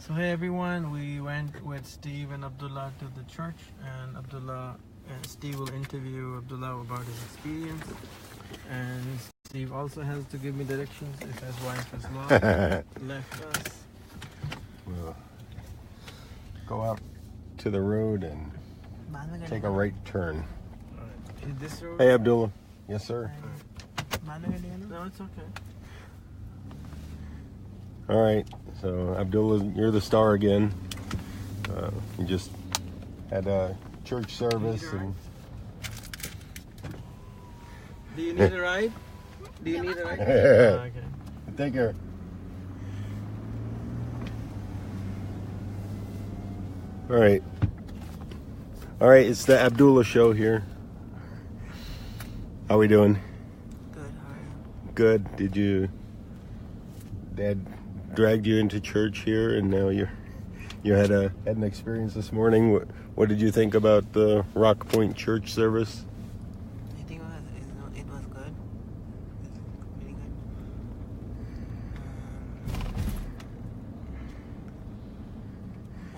So hey everyone, we went with Steve and Abdullah to the church, and Steve will interview Abdullah about his experience, and Steve also has to give me directions if his wife has left us. We'll go out to the road and take a right turn. Is this road? Hey Abdullah. Yes sir. No, it's okay. All right, so Abdullah, you're the star again. You just had a church service. And do you need a ride? Do you need a ride? Okay. Take care. All right, it's the Abdullah show here. How we doing? Good, how are you? Good. Did Dad dragged you into church here, and now you had an experience this morning. What did you think about the Rock Point church service? I think it was good. It's really good.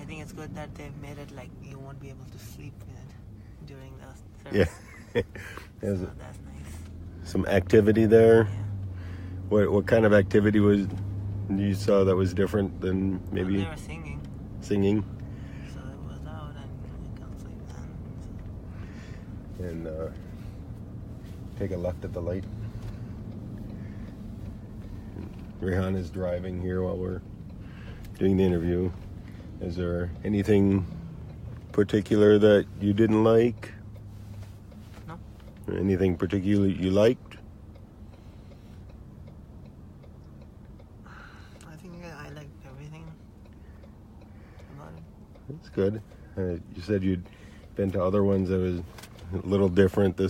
I think it's good that they've made it like you won't be able to sleep in it during the service. Yeah. So that's nice. Some activity there. Yeah. What kind of activity was you saw that was different than maybe They were singing, singing? so it was loud and you can't sleep then. And take a left at the light. Rehan is driving here while we're doing the interview. Is there anything particular that you didn't like? No. Anything particular you liked? I think I liked everything about it. That's good. You said you'd been to other ones that was a little different.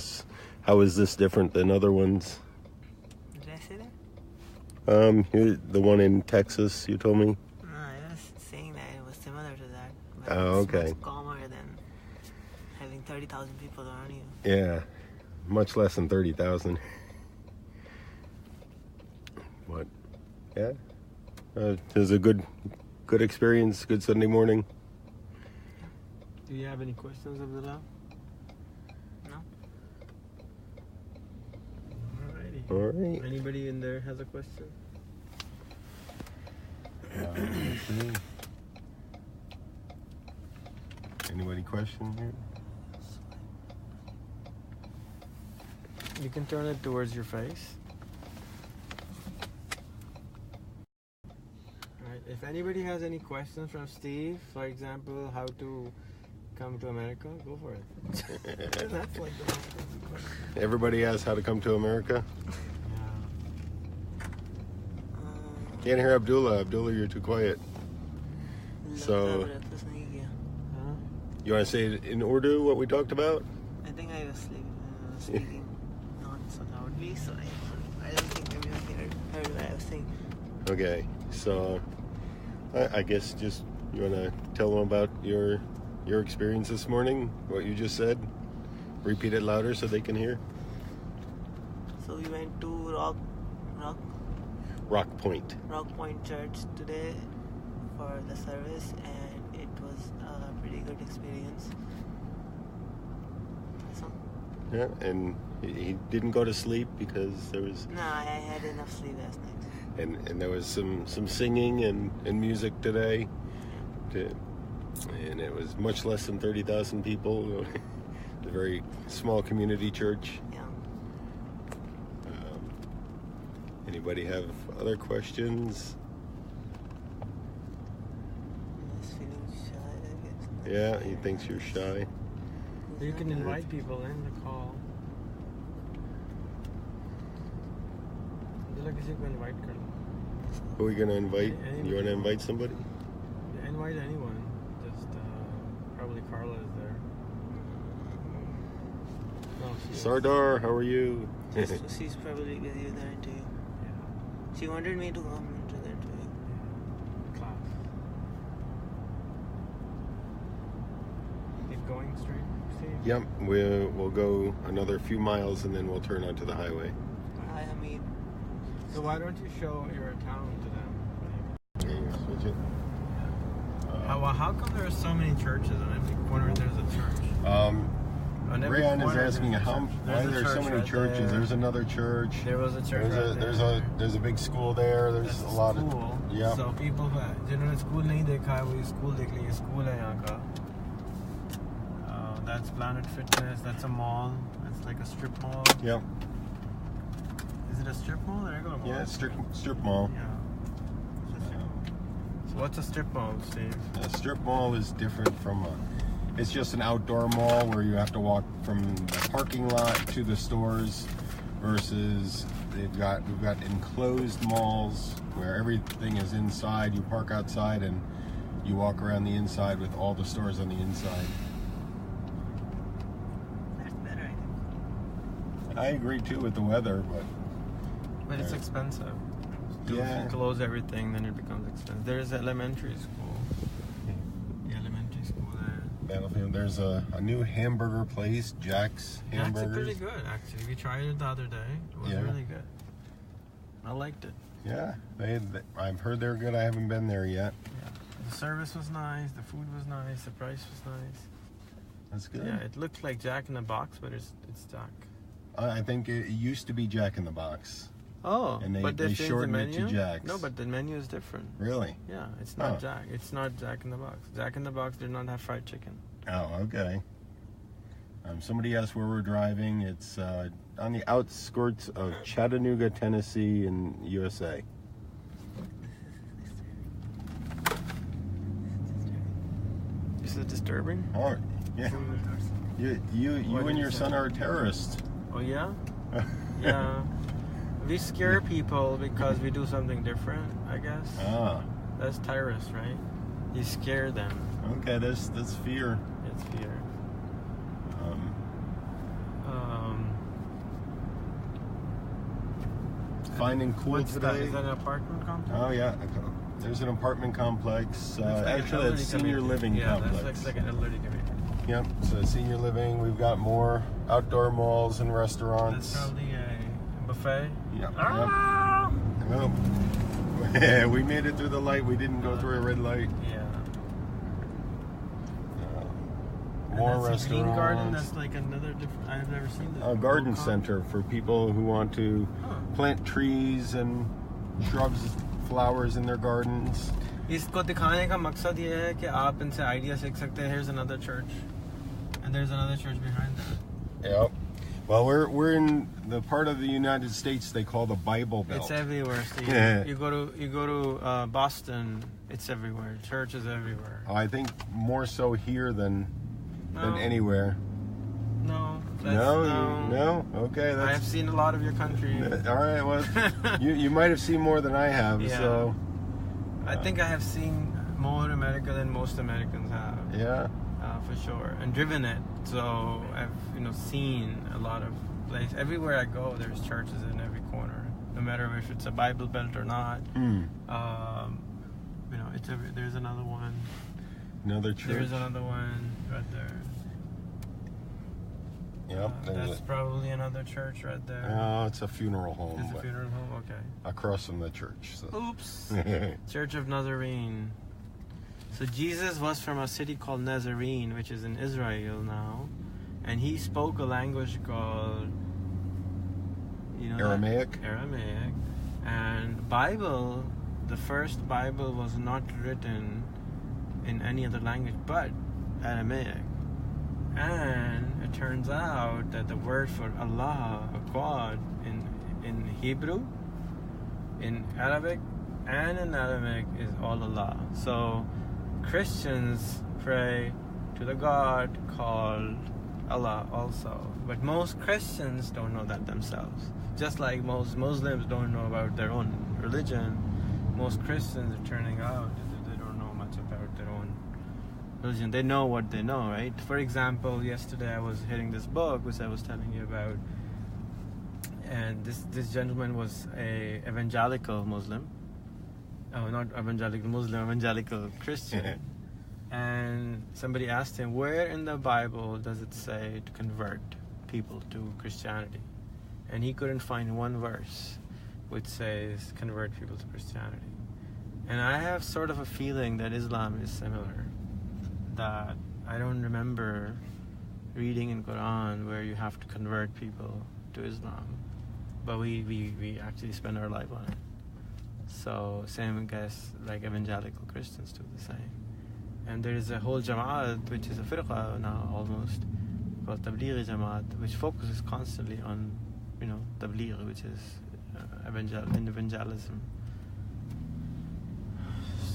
How is this different than other ones? Did I say that? The one in Texas, you told me. No, I was saying that it was similar to that. But Oh, it's okay. much calmer than having 30,000 people around you. Yeah, much less than 30,000. What? Yeah. It was a good experience. Good Sunday morning. Do you have any questions, Abdullah? No? Alrighty. All right. Anybody in there has a question? Anybody question here? You can turn it towards your face. Alright, if anybody has any questions from Steve, for example, how to come to America, go for it. That's like the most question. Everybody asks how to come to America. Yeah. Can't hear Abdullah. Abdullah, you're too quiet. So- Huh? You want to say it in Urdu what we talked about? I think I was speaking not so loudly, so I don't think everyone heard what I was saying. Okay. So I guess just you want to tell them about your experience this morning, what you just said. Repeat it louder so they can hear. So we went to Rock Point. Rock Point Church today for the service, and it was a pretty good experience. So, Yeah, and he didn't go to sleep because there was I had enough sleep last night. and there was some singing and music today. And it was much less than 30,000 people. It's a very small community church. Yeah. Anybody have other questions? I was feeling shy, I guess. Yeah, he thinks you're shy. You can invite people in the call. Abdullah, किसी को invite कर लो. Who are we gonna invite? Anybody. You wanna invite somebody? Yeah, invite anyone. Just probably Carla is there. No, she is. Sardar, how are you? She's probably with you there too. Yeah. She wanted me to come into the interview. Class. Keep going straight, Steve? Yep, we'll go another few miles and then we'll turn onto the highway. Hi, Hamid. So why don't you show your town to them? Yeah, switch it. well, how come there are so many churches on every corner? There's a church. On every Rayan is corner, asking there's a how church. why There's a there's so church many right churches. there. There's another church. There was a church. There's a big school there. There's That's a lot school. of yeah. So people who जिन्होंने school नहीं देखा है वो school देख लेंगे. School है यहाँ का. That's Planet Fitness. That's a mall. That's like a strip mall. Yep. Is it a strip mall or a regular mall? Yeah, it's strip mall. Yeah. So what's a strip mall, Steve? A strip mall is different from it's just an outdoor mall where you have to walk from the parking lot to the stores versus we've got enclosed malls where everything is inside. You park outside and you walk around the inside with all the stores on the inside. That's better, I think. I agree too with the weather, But it's expensive. So Yeah. If you close everything, then it becomes expensive. There's elementary school. The elementary school there. Battlefield. There's a new hamburger place, Jack's It's Hamburgers. pretty good, actually. We tried it the other day. It was Yeah. really good. I liked it. Yeah, I've heard they're good. I haven't been there yet. Yeah. The service was nice. The food was nice. The price was nice. That's good. Yeah, it looked like Jack in the Box, but it's Jack. I think it used to be Jack in the Box. Oh, And they but they changed the shortened it to menu? Jack's. No, but the menu is different. Really? Yeah, it's not Oh. Jack. It's not Jack in the Box. Jack in the Box did not have fried chicken. Oh, okay. Somebody asked where we're driving. It's on the outskirts of Chattanooga, Tennessee, in USA. Is it disturbing? Oh, yeah. You What and did your you say? son are terrorists. Oh yeah? Yeah. We scare people because we do something different, I guess. Ah, That's terrorists, right? You scare them. okay. That's fear. It's fear. Um, finding cool What's that? today. Is that an apartment complex? Oh yeah, there's an apartment complex. Looks like an Actually, elderly it's senior community. living Yeah, complex. that looks like an elderly community. Yep. So senior living. We've got more outdoor malls and restaurants. That's probably a buffet. Yep. Ah! Yep. Well, we made it through the light. We didn't go through a red light. Yeah. More And that's a green restaurants. garden. That's like another different. I've never seen this. A garden Local- center for people who want to Huh. plant trees and shrubs, flowers in their gardens. इसको दिखाने का मकसद ये है कि आप इनसे idea सीख सकते हैं. Here's another church, and there's another church behind that. Yep. Well, we're in the part of the United States they call the Bible Belt. It's everywhere, Steve. Yeah. You go to Boston, it's everywhere. Churches everywhere. I think more so here than No. anywhere. No. That's, No. Okay, I have that's seen a lot of your country. all right. Well, you might have seen more than I have. Yeah. So I think I have seen more America than most Americans have, yeah. for sure, and driven it. So I've seen a lot of places. Everywhere I go, there's churches in every corner, no matter if it's a Bible Belt or not. Hmm. It's there's another one. Another church. There's another one right there. Yep. That's probably another church right there. Oh, it's a funeral home. It's a but funeral home. Okay. across from the church. So. Oops. Church of Nazarene. So Jesus was from a city called Nazarene, which is in Israel now, and he spoke a language called Aramaic. Aramaic, and Bible. The first Bible was not written in any other language but Aramaic, and it turns out that the word for Allah, God, in Hebrew, in Arabic, and in Aramaic is all Allah. So Christians pray to the God called Allah also. But most Christians don't know that themselves. Just like most Muslims don't know about their own religion, most Christians are turning out that they don't know much about their own religion. They know what they know, right? For example, yesterday I was hitting this book, which I was telling you about, and this gentleman was a evangelical Muslim. Oh, not evangelical Muslim, evangelical Christian. And somebody asked him, where in the Bible does it say to convert people to Christianity? And he couldn't find one verse which says convert people to Christianity. And I have sort of a feeling that Islam is similar. That I don't remember reading in Quran where you have to convert people to Islam. But we actually spend our life on it. So same, I guess, like evangelical Christians do the same. And there is a whole Jama'at, which is a firqa now almost, called Tablighi Jama'at, which focuses constantly on, Tabligh, which is evangelism.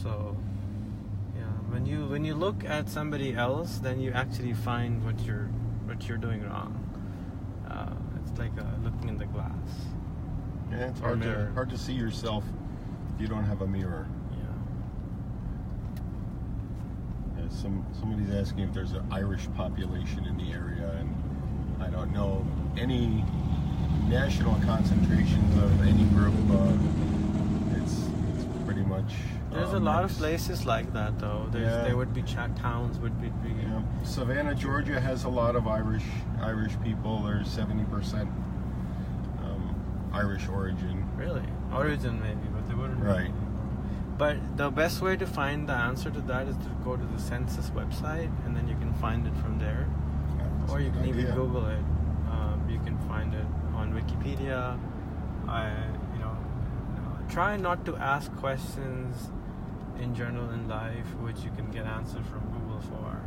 So, yeah, when you look at somebody else, then you actually find what you're doing wrong. It's like looking in the glass. Yeah, it's hard to see yourself if you don't have a mirror. Yeah. Somebody's asking if there's an Irish population in the area, and I don't know any national concentrations of any group. It's pretty much. There's a lot of places like that, though. There would be towns would be. Yeah. Savannah, Georgia has a lot of Irish people. There's 70% Irish origin. Really? Origin maybe, but they wouldn't. Right. But the best way to find the answer to that is to go to the census website, and then you can find it from there. Yeah, or you can even Google it. You can find it on Wikipedia. Try not to ask questions in general in life which you can get answers from Google for.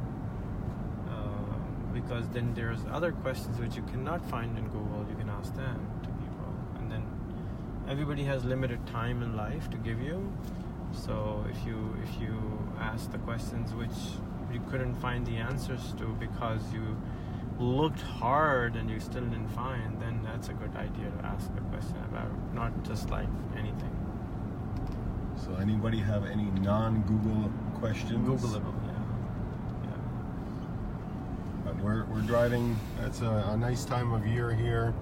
Because then there's other questions which you cannot find in Google. You can ask them to people. And then everybody has limited time in life to give you. So if you ask the questions which you couldn't find the answers to because you looked hard and you still didn't find, then that's a good idea to ask a question about, not just like anything. So anybody have any non-Google questions? Googleable, yeah. But we're driving. It's a nice time of year here,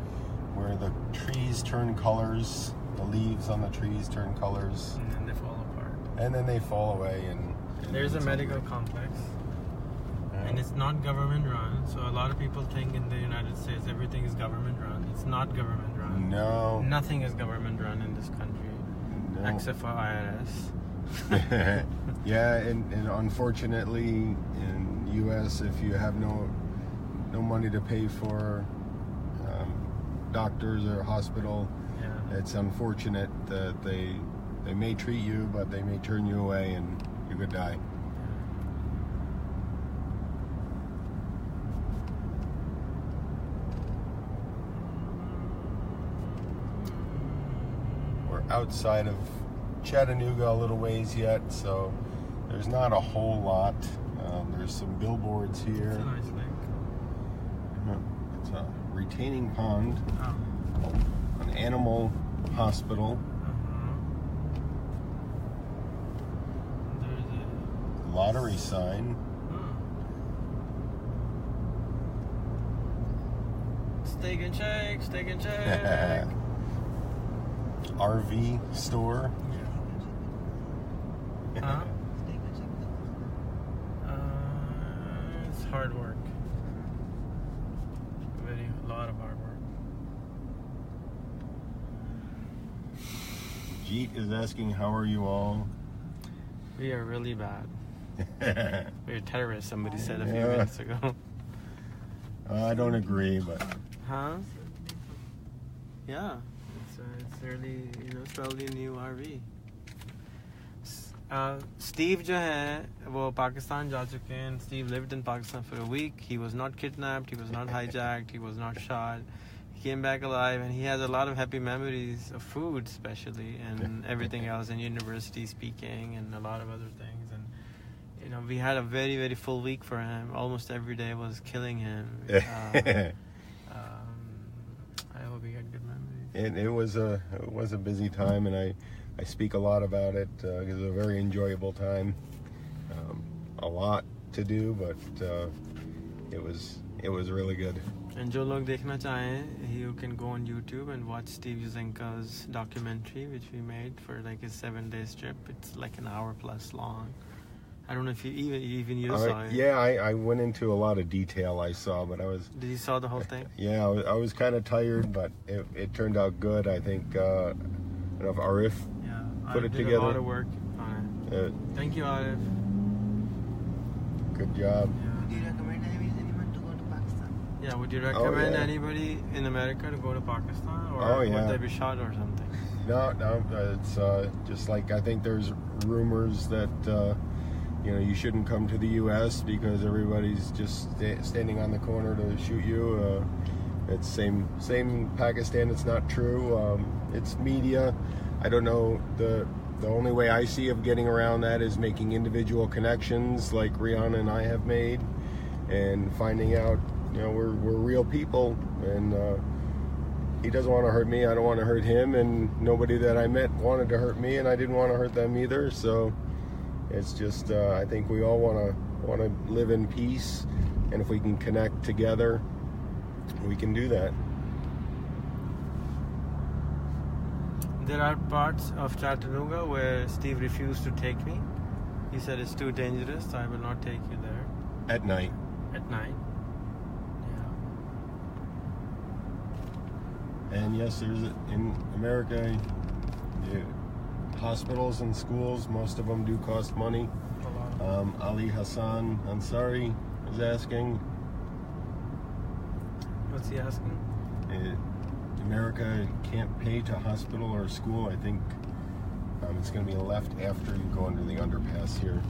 where the trees turn colors, the leaves on the trees turn colors, And then they fall apart. and then they fall away. And There's a medical complex. And it's not government run, so a lot of people think in the United States everything is government run. It's not government run. No. Nothing is government run in this country, No. except for IRS. Yeah, and unfortunately in U.S., if you have no money to pay for doctors or hospital, Yeah. it's unfortunate that they may treat you, but they may turn you away and you could die. Outside of Chattanooga a little ways yet, so there's not a whole lot. There's some billboards here. It's a nice lake. It's a retaining pond, Oh. an animal hospital, There's a lottery sign. Steak and shake, steak and shake. RV store. Huh? It's hard work. A lot of hard work. Jeet is asking, how are you all? We are really bad. We're terrorists, somebody said a few Yeah. minutes ago. I don't agree, but Huh? Yeah. It's really, it's probably a new RV. Steve जो है वो पाकिस्तान जा चुके हैं. Steve lived in Pakistan for a week. He was not kidnapped. He was not hijacked. He was not shot. He came back alive, and he has a lot of happy memories of food, especially, and everything else, and university speaking, and a lot of other things. And we had a very, very full week for him. Almost every day was killing him. I hope he had good memories. it was a busy time, and I speak a lot about it. It was a very enjoyable time. A lot to do, but it was really good. And जो लोग देखना चाहें, you can go on YouTube and watch Steve Yuzenko's documentary, which we made for like a 7-day trip. It's like an hour plus long. I don't know if you even you saw it. Yeah, I went into a lot of detail. I saw, but I was. Did you saw the whole thing? Yeah, I was kind of tired, but it turned out good. I think. I don't know if Arif Yeah, put I it did together. a lot of work on Thank you, Arif. Good job. Do you recommend anyone to go to Pakistan? Yeah, would you recommend yeah. anybody in America to go to Pakistan, or Oh, yeah. would they be shot or something? No, it's just like I think there's rumors that you shouldn't come to the U.S. because everybody's just standing on the corner to shoot you. It's same Pakistan. It's not true. It's media. I don't know. The only way I see of getting around that is making individual connections like Rihanna and I have made, and finding out we're real people, and he doesn't want to hurt me, I don't want to hurt him, and nobody that I met wanted to hurt me, and I didn't want to hurt them either. So it's just I think we all want to live in peace, and if we can connect together, we can do that. There are parts of Chattanooga where Steve refused to take me. He said it's too dangerous, so I will not take you there. At night. At night. And yes, there's in America, hospitals and schools, most of them do cost money. Ali Hassan Ansari is asking. What's he asking? America can't pay to hospital or school. I think it's going to be left after you go under the underpass here.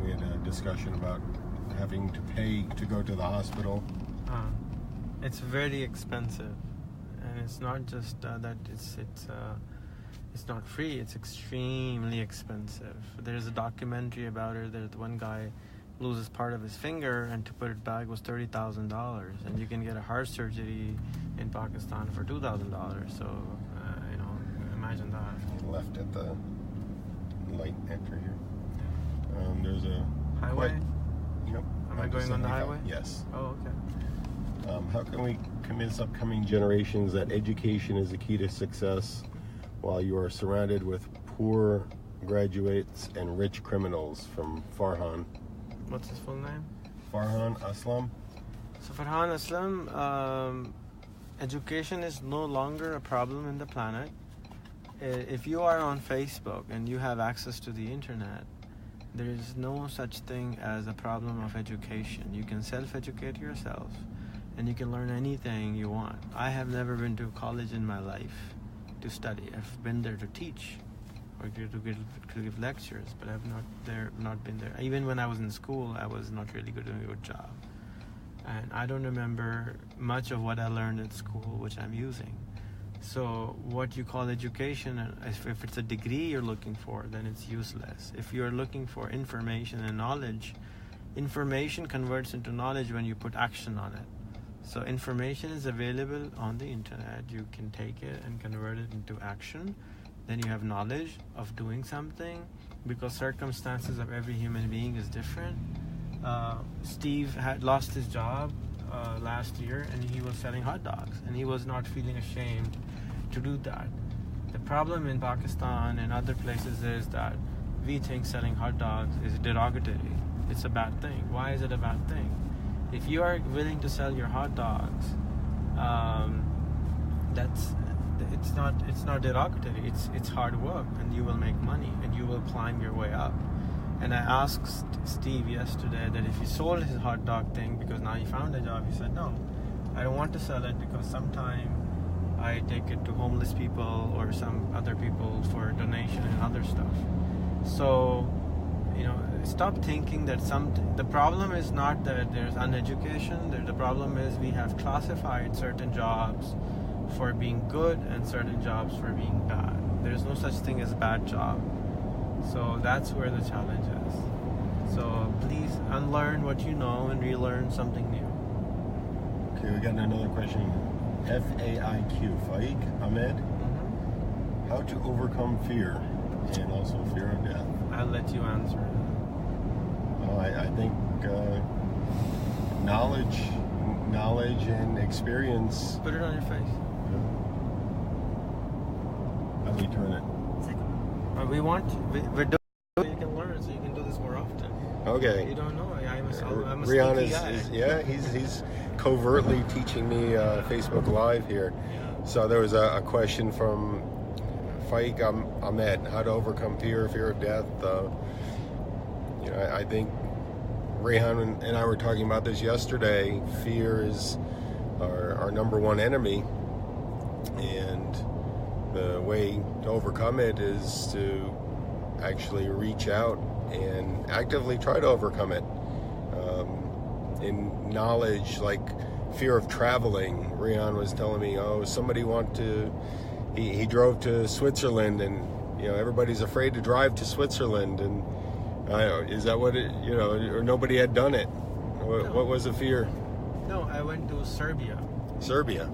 We had a discussion about having to pay to go to the hospital. It's very expensive, and it's not just that it's not free. It's extremely expensive. There's a documentary about it. There's one guy loses part of his finger, and to put it back was $30,000, and you can get a heart surgery in Pakistan for $2,000. So imagine that. Left at the light after here. There's a highway. Yep. Am I going on the highway? Yes. Oh, okay. How can we convince upcoming generations that education is the key to success while you are surrounded with poor graduates and rich criminals? From Farhan. What's his full name? Farhan Aslam. So Farhan Aslam, education is no longer a problem in the planet. If you are on Facebook and you have access to the internet, there is no such thing as a problem of education. You can self-educate yourself, and you can learn anything you want. I have never been to college in my life to study. I've been there to teach or to give lectures, but I've not been there. Even when I was in school, I was not really doing a good job. And I don't remember much of what I learned at school, which I'm using. So what you call education, if it's a degree you're looking for, then it's useless. If you're looking for information and knowledge, information converts into knowledge when you put action on it. So information is available on the internet. You can take it and convert it into action. Then you have knowledge of doing something, because circumstances of every human being is different. Steve had lost his job last year, and he was selling hot dogs, and he was not feeling ashamed to do that. The problem in Pakistan and other places is that we think selling hot dogs is derogatory. It's a bad thing. Why is it a bad thing? If you are willing to sell your hot dogs, it's not derogatory. It's hard work, and you will make money, and you will climb your way up. And I asked Steve yesterday that if he sold his hot dog thing because now he found a job, he said, no, I don't want to sell it because sometime I take it to homeless people or some other people for donation and other stuff. So, stop thinking that the problem is not that there's uneducation. The problem is we have classified certain jobs for being good and certain jobs for being bad. There's no such thing as a bad job. So that's where the challenge is. So please unlearn what you know and relearn something new. Okay, we got another question. FAIQ, Faik Ahmed. Mm-hmm. How to overcome fear, and also fear of death? I'll let you answer. Well, I think knowledge and experience. Put it on your face. How do we turn it? We're doing so you can learn, so you can do this more often. Okay. You don't know. I'm a Rihanna sneaky guy. he's covertly teaching me Facebook Live here. Yeah. So there was a question from Faik Ahmed, How to Overcome Fear of Death. I think Rehan and I were talking about this yesterday. Fear is our number one enemy, and the way to overcome it is to actually reach out and actively try to overcome it. In knowledge, like fear of traveling, Rehan was telling me, he drove to Switzerland, and everybody's afraid to drive to Switzerland, and is that what it, or nobody had done it? What was the fear? No, I went to Serbia,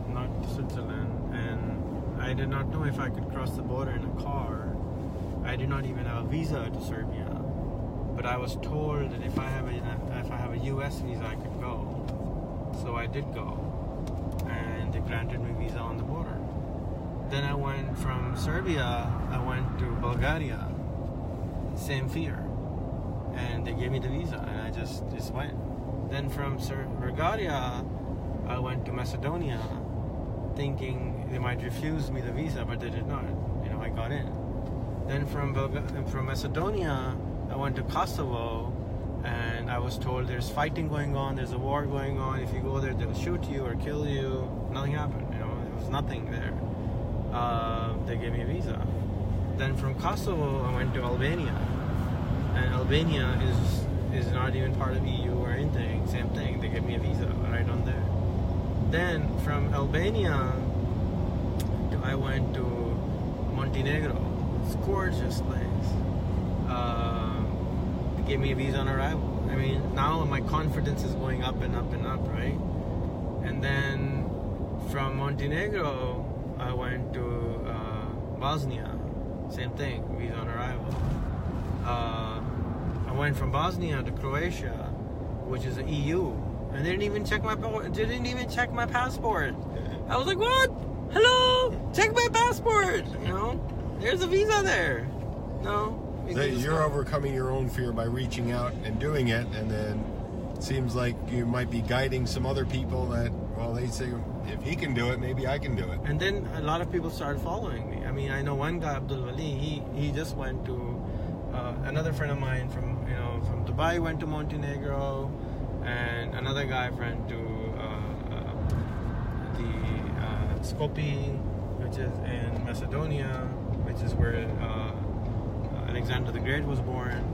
not to Switzerland, and I did not know if I could cross the border in a car. I did not even have a visa to Serbia, but I was told that if I have a U.S. visa, I could go. So I did go, and they granted me visa on the border. Then I went from Serbia, I went to Bulgaria, same fear, and they gave me the visa, and I just went. Then from Bulgaria, I went to Macedonia, thinking they might refuse me the visa, but they did not. I got in. Then from Macedonia, I went to Kosovo, and I was told there's fighting going on, there's a war going on. If you go there, they'll shoot you or kill you. Nothing happened. There was nothing there. They gave me a visa. Then from Kosovo, I went to Albania, and Albania is not even part of EU or anything. Same thing. They gave me a visa right on there. Then from Albania, I went to Montenegro. It's a gorgeous place. They gave me a visa on arrival. I mean, now my confidence is going up and up and up, right? And then from Montenegro, I went to Bosnia. Same thing, visa on arrival. I went from Bosnia to Croatia, which is the EU, and they didn't even check my passport. I was like, what? Hello? Check my passport. There's a visa there. No. You're overcoming your own fear by reaching out and doing it, and then it seems like you might be guiding some other people that, they say, if he can do it, maybe I can do it. And then a lot of people started following me. I mean, I know one guy, Abdullah Allahwallah, he just went to, another friend of mine from Dubai went to Montenegro, and another guy went to the Skopje, which is in Macedonia, which is where Alexander the Great was born.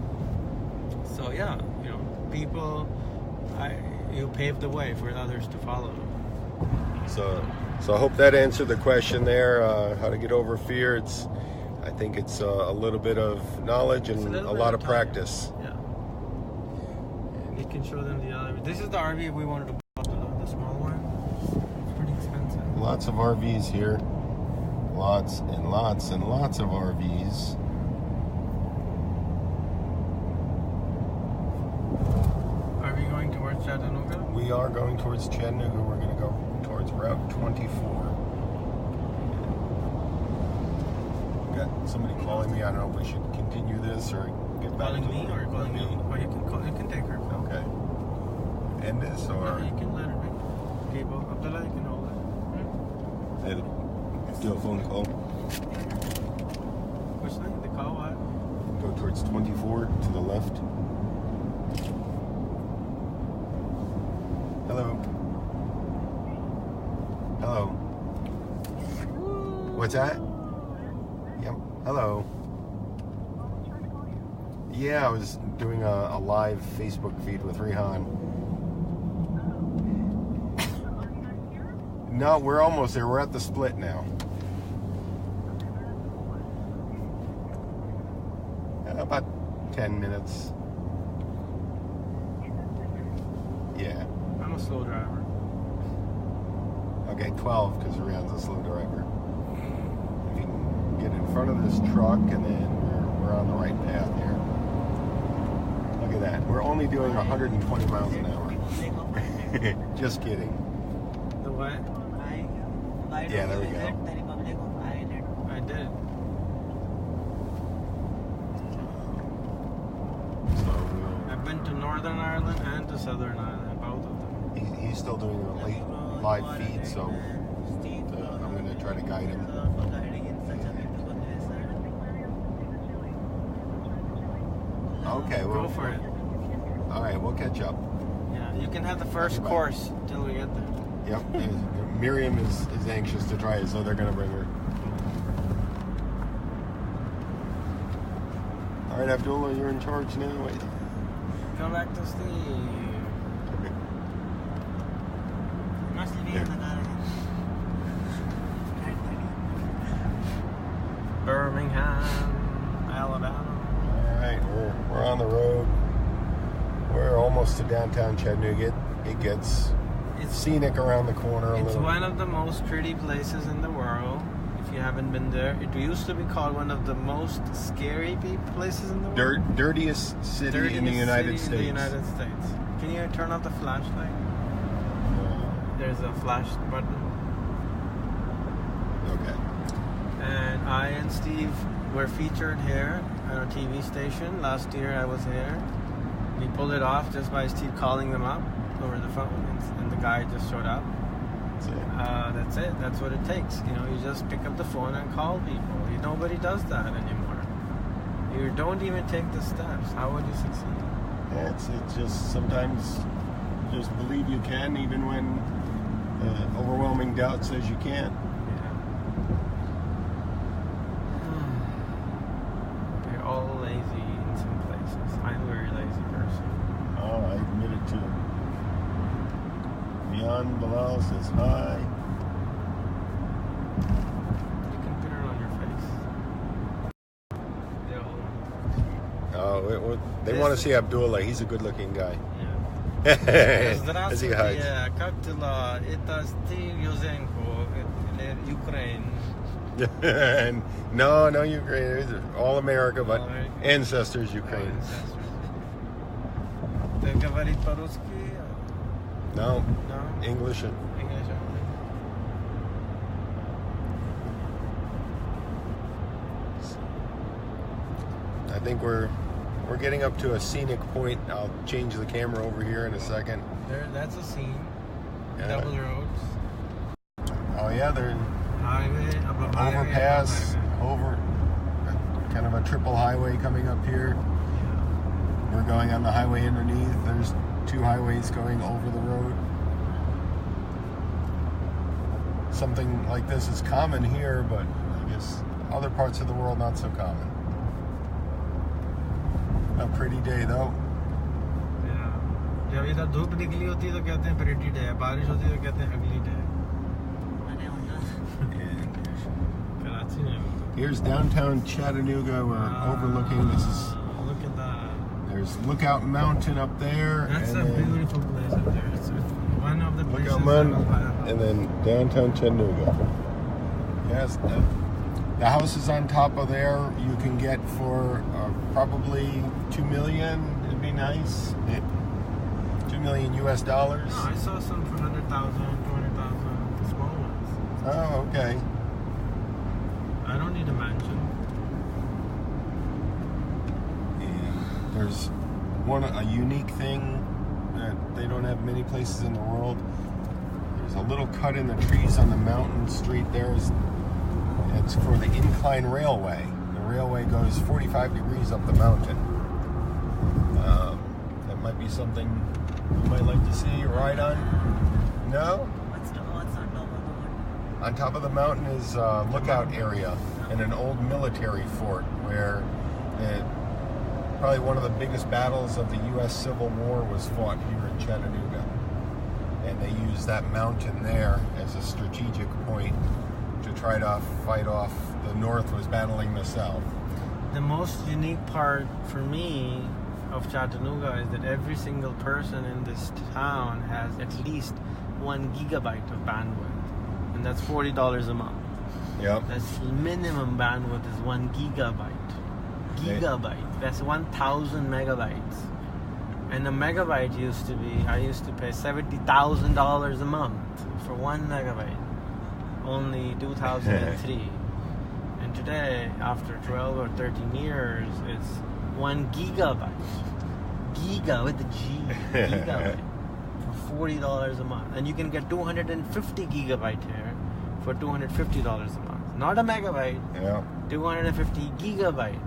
So yeah, people, you paved the way for others to follow. So I hope that answered the question there. How to get over fear? I think it's a little bit of knowledge and a lot of practice. Yeah. You can show them the other. This is the RV we wanted to buy, the small one. It's pretty expensive. Lots of RVs here. Lots and lots and lots of RVs. Are we going towards Chattanooga? We are going towards Chattanooga. We're going to go towards Route 24. Got somebody calling me. I don't know if we should continue this or get back. Calling me or calling me? you? Or you can take her. Okay. End this or? No, you can let her be. Okay, well, Abdullah, you can hold it. Do a phone call. Which thing? The call what? Go towards 24 to the left. Hello. Hello. What's that? Yep. Hello. Yeah, I was doing a live Facebook feed with Rehan. No, we're almost there. We're at the split now. About 10 minutes. Yeah. I'm a slow driver. Okay, 12 because Rehan's a slow driver. If you can get in front of this truck, and then we're on the right path here. Look at that. We're only doing 120 miles an hour. Just kidding. The what? Yeah, there we go. I did. So I've been to Northern Ireland and to Southern Ireland, both of them. he's still doing a late live feed, so I'm going to try to guide him. Okay, Go well, for it. all right, we'll catch up. Yeah, you can have the first Everybody. course till we get there. Yep. Miriam is anxious to try it, so they're going to bring her. All right, Abdullah, you're in charge now. Wait. Come back to Steve. Must be in the car. Birmingham, Alabama. All right, we're on the road. We're almost to downtown Chattanooga. It gets scenic around the corner a It's little. one of the most pretty places in the world. If you haven't been there, it used to be called one of the most scary places in the world. Dirtiest city in the United States. In the United States. Can you turn off the flashlight? There's a flash button. Okay. And I and Steve were featured here at a TV station. Last year I was here. We pulled it off just by Steve calling them up over the phone, and the guy just showed up. That's it. That's what it takes. You know, you just pick up the phone and call people. Nobody does that anymore. You don't even take the steps. How would you succeed? Yeah, it's just sometimes just believe you can, even when overwhelming doubt says you can't. We're all lazy in some places. I'm a very lazy person. Oh, I admit it too. Beyond Bilal says hi. You can put it on your face. Oh, they want to see Abdullah. He's a good-looking guy. Yeah. As he hides. Как дела? Это Стив Юзенко, Ukraine. no, Ukraine. It's all America, but All America. ancestors Ukraine. Ты говоришь по-русски? No, No? English. English only? I think we're getting up to a scenic point. I'll change the camera over here in a second. That's a scene. Yeah. Double roads. Oh yeah, they're Highway, above highway, overpass, above highway. kind of a triple highway coming up here. We're going on the highway underneath. There's two highways going over the road. Something like this is common here, but I guess other parts of the world not so common. A pretty day though. Yeah. जब इधर धूप निकली होती है तो कहते हैं pretty day, बारिश होती है तो कहते हैं ugly day. And कराची में here's downtown Chattanooga. We're overlooking. This is look at that. there's Lookout Mountain up there. That's and a then beautiful place up there. It's one of the places. Lookout Mountain, and then downtown Chattanooga. Yes, the houses on top of there you can get for probably $2 million. It'd be nice. $2 million US. No, I saw some for 100,000, 200,000, small ones. Oh, okay. I don't need a mansion. And there's a unique thing that they don't have many places in the world. There's a little cut in the trees on the mountain street there. It's for the incline railway. The railway goes 45 degrees up the mountain. That might be something you might like to see, ride on. No? What's on top of the mountain? On top of the mountain is a lookout area and an old military fort where probably one of the biggest battles of the U.S. Civil War was fought here in Chattanooga. And they used that mountain there as a strategic point to try to fight off the North was battling the South. The most unique part for me of Chattanooga is that every single person in this town has at least 1 gigabyte of bandwidth, and that's $40 a month. Yep. That's minimum bandwidth is 1 gigabyte. Gigabyte. That's 1,000 megabytes. And a megabyte I used to pay $70,000 a month for 1 megabyte. Only 2003. And today, after 12 or 13 years, it's 1 gigabyte. Giga with the G. Gigabyte. For $40 a month. And you can get 250 gigabyte here for $250 a month. Not a megabyte. Yeah. 250 gigabyte.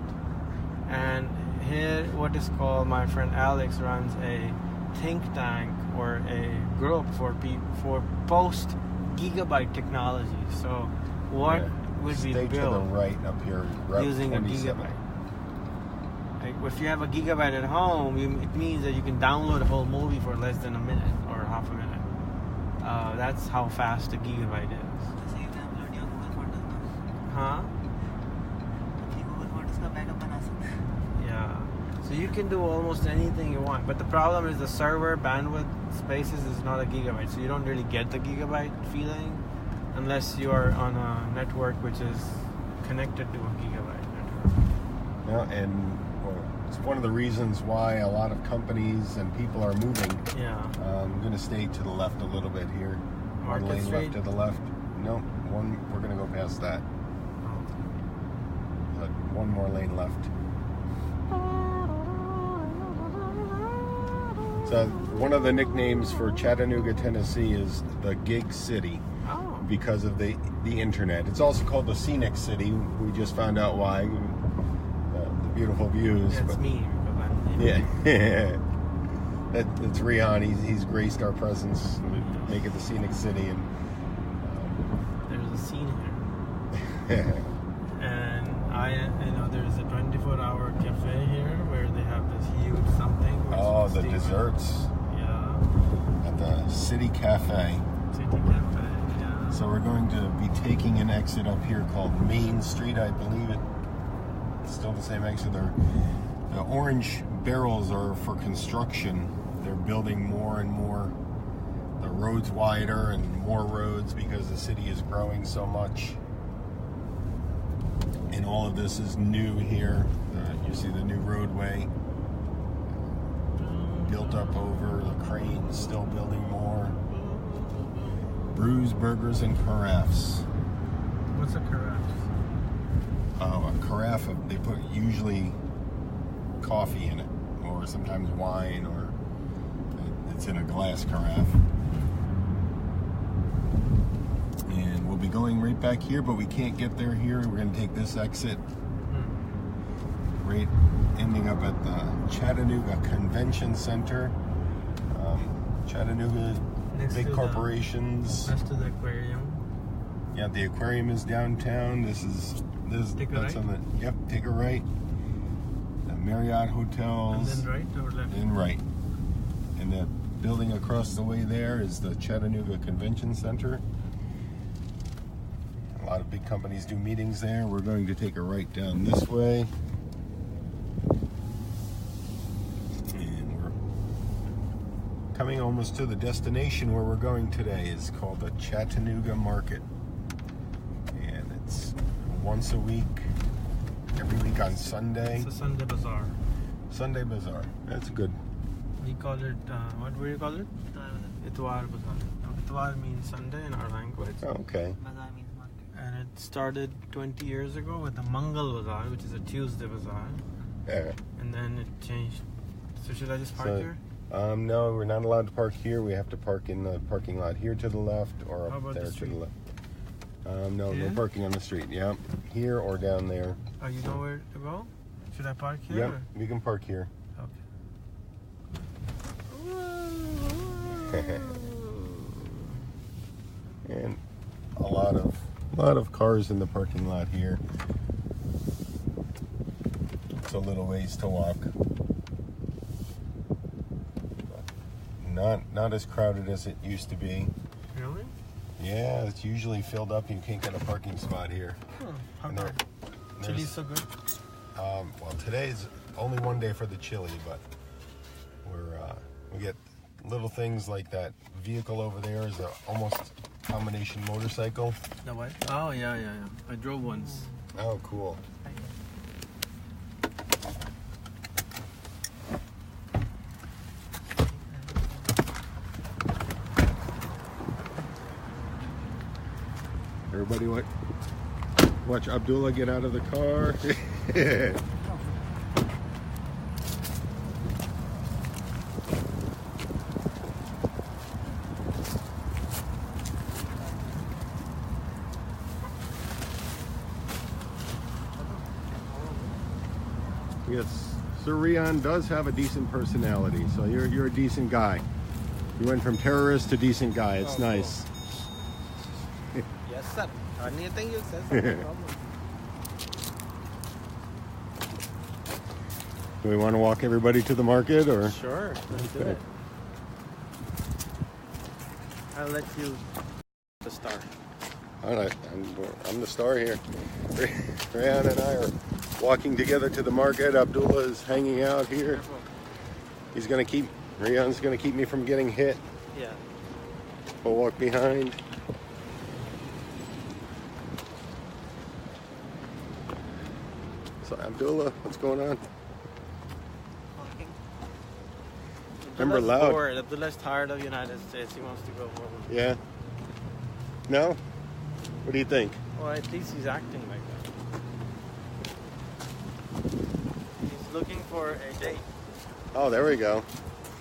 And here, what is called, my friend Alex runs a think tank or a group for post gigabyte technology. So what would be Stay built to the right up here, Route using 27. a gigabyte? Like if you have a gigabyte at home, it means that you can download a whole movie for less than a minute or half a minute. That's how fast a gigabyte is. So you can upload your Google Photos now. Huh? अपनी Google Photos का backup बना सकते हैं. Yeah. So you can do almost anything you want, but the problem is the server bandwidth spaces is not a gigabyte, so you don't really get the gigabyte feeling unless you are on a network which is connected to a gigabyte network. Yeah, and it's one of the reasons why a lot of companies and people are moving. Yeah. I'm going to stay to the left a little bit here. One Market lane Street? left to the left. No, we're going to go past that. But one more lane left. So one of the nicknames for Chattanooga, Tennessee is the Gig City Oh. because of the internet. It's also called the Scenic City. We just found out why. The beautiful views. That's but- me. Because I'm Yeah. That's Rihan. He's graced our presence, make it the Scenic City, and there's a scene here. And there's a 24-hour cafe here where they have this huge something. which the Steve- desserts Yeah. at the City Cafe. City Cafe. Yeah. So we're going to be taking an exit up here called Main Street, I believe it's still the same exit. The orange barrels are for construction. They're building more and more. The roads wider and more roads because the city is growing so much. And all of this is new here. You see the new roadway built up over, the cranes still building more. Brews, burgers, and carafes. What's a carafe? A carafe, they put usually coffee in it, or sometimes wine, or it's in a glass carafe. And we'll be going right back here, but we can't get there here. We're going to take this exit, right, ending up at the Chattanooga Convention Center. Chattanooga, Next big to the- corporations. Next to the aquarium. Yeah, the aquarium is downtown. This Take a that's right? on the take a right. The Marriott And hotels. then right or left? And right. And the building across the way there is the Chattanooga Convention Center. A lot of big companies do meetings there. We're going to take a right down this way. And we're coming almost to the destination where we're going today. Is called the Chattanooga Market. And it's once a week, every week on Sunday. It's a Sunday bazaar. Sunday Bazaar. That's good. We call it, what do you call it? Itwar bazaar. Itwar means Sunday in our language. Oh, okay. Bazaar means market. And it started 20 years ago with the Mangal Bazaar, which is a Tuesday bazaar. Yeah. And then it changed. So should I just park So- here? No, we're not allowed to park here. We have to park in the parking lot here to the left or How up about there the to street? the left. No Yeah? parking on the street. Yeah, here or down there. Oh, you know where to go? Should I park here? Yep, we can park here. Okay. And a lot of cars in the parking lot here. It's a little ways to walk. Not as crowded as it used to be. Really? Yeah, it's usually filled up. You can't get a parking spot here. Oh, how And come? there's- Chili's so good. Well, today's only one day for the chili, but we get little things like that vehicle over there is a almost combination motorcycle. The what? Oh, yeah. I drove once. Oh, cool. Everybody watch Abdullah get out of the car. We got Sir Rian does have a decent personality, so you're a decent guy. You went from terrorist to decent guy. It's nice. Yes, sir. Anything you say, no problem. Do we want to walk everybody to the market, or? Sure, let's do it. I'll let you the star. All right, I'm the star here. Rian and I are walking together to the market. Abdullah is hanging out here. He's gonna keep. Rian's gonna keep me from getting hit. Yeah. We'll walk behind. So Abdullah, what's going on? Walking. Remember Abdullah's loud. bored. Abdullah's tired of United States. He wants to go home. Yeah. No? What do you think? Well, at least he's acting like that. He's looking for a date. Oh, there we go. You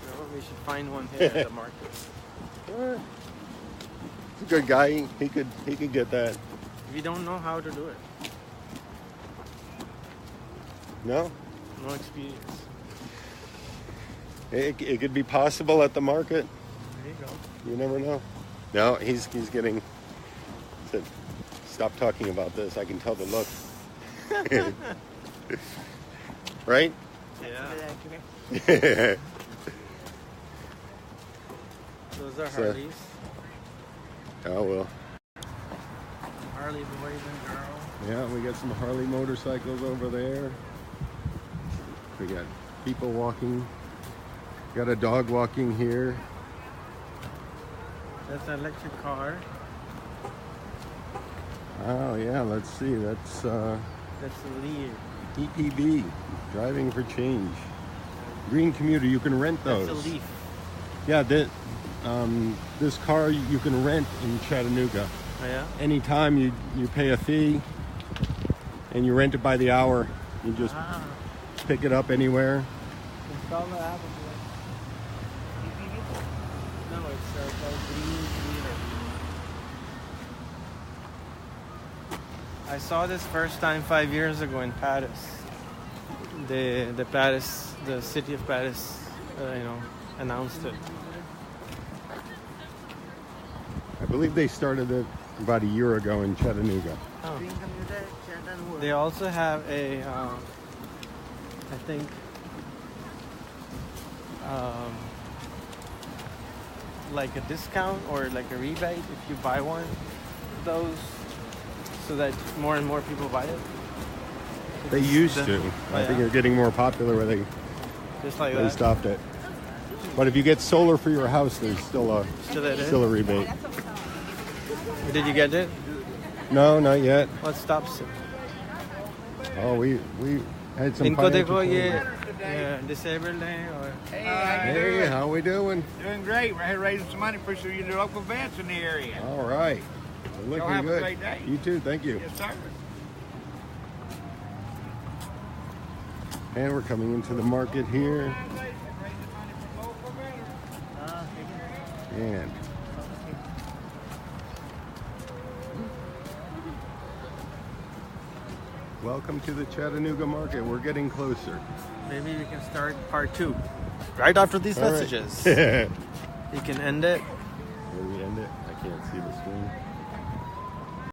know, we should find one here at the market. He's a good guy. He could get that. We don't know how to do it. No? No experience. It could be possible at the market. There you go. You never know. No, he's getting. Said, stop talking about this. I can tell the look. Right? Yeah. Those are So- Harleys. Oh well. Harley boys and girls. Yeah, we got some Harley motorcycles over there. We got people walking. Got a dog walking here. That's an electric car. Oh yeah, let's see. That's That's a Lear. EPB, driving for change. Green commuter, you can rent those. That's a Leaf. Yeah, this car you can rent in Chattanooga. Oh, yeah? Anytime you pay a fee and you rent it by the hour. You just pick it up anywhere. Install the app. No, it's called Green Commuter. I saw this first time 5 years ago in Paris. The city of Paris, announced it. I believe they started it about a year ago in Chattanooga. Oh. Green commuter, Chattanooga. They also have a, I think, like a discount or like a rebate if you buy one of those, so that more and more people buy it. They used to. I think they're getting more popular where they Just like they that. stopped it. But if you get solar for your house, there's still a rebate. Did you get it? No, not yet. What stops it? Oh, we had some इनको financial देखो ये trouble. disabled हैं और Hey, how you Hey, doing? how we doing? Doing great. We're here raising some money for some of your local events in the area. All right. We're looking Y'all have a good. great day. You too. Thank you. Yes, sir. And we're coming into the market here. And welcome to the Chattanooga market. We're getting closer. maybe we can start part 2 right after these All right. messages. Where You can end it. do we end it? I can't see the screen.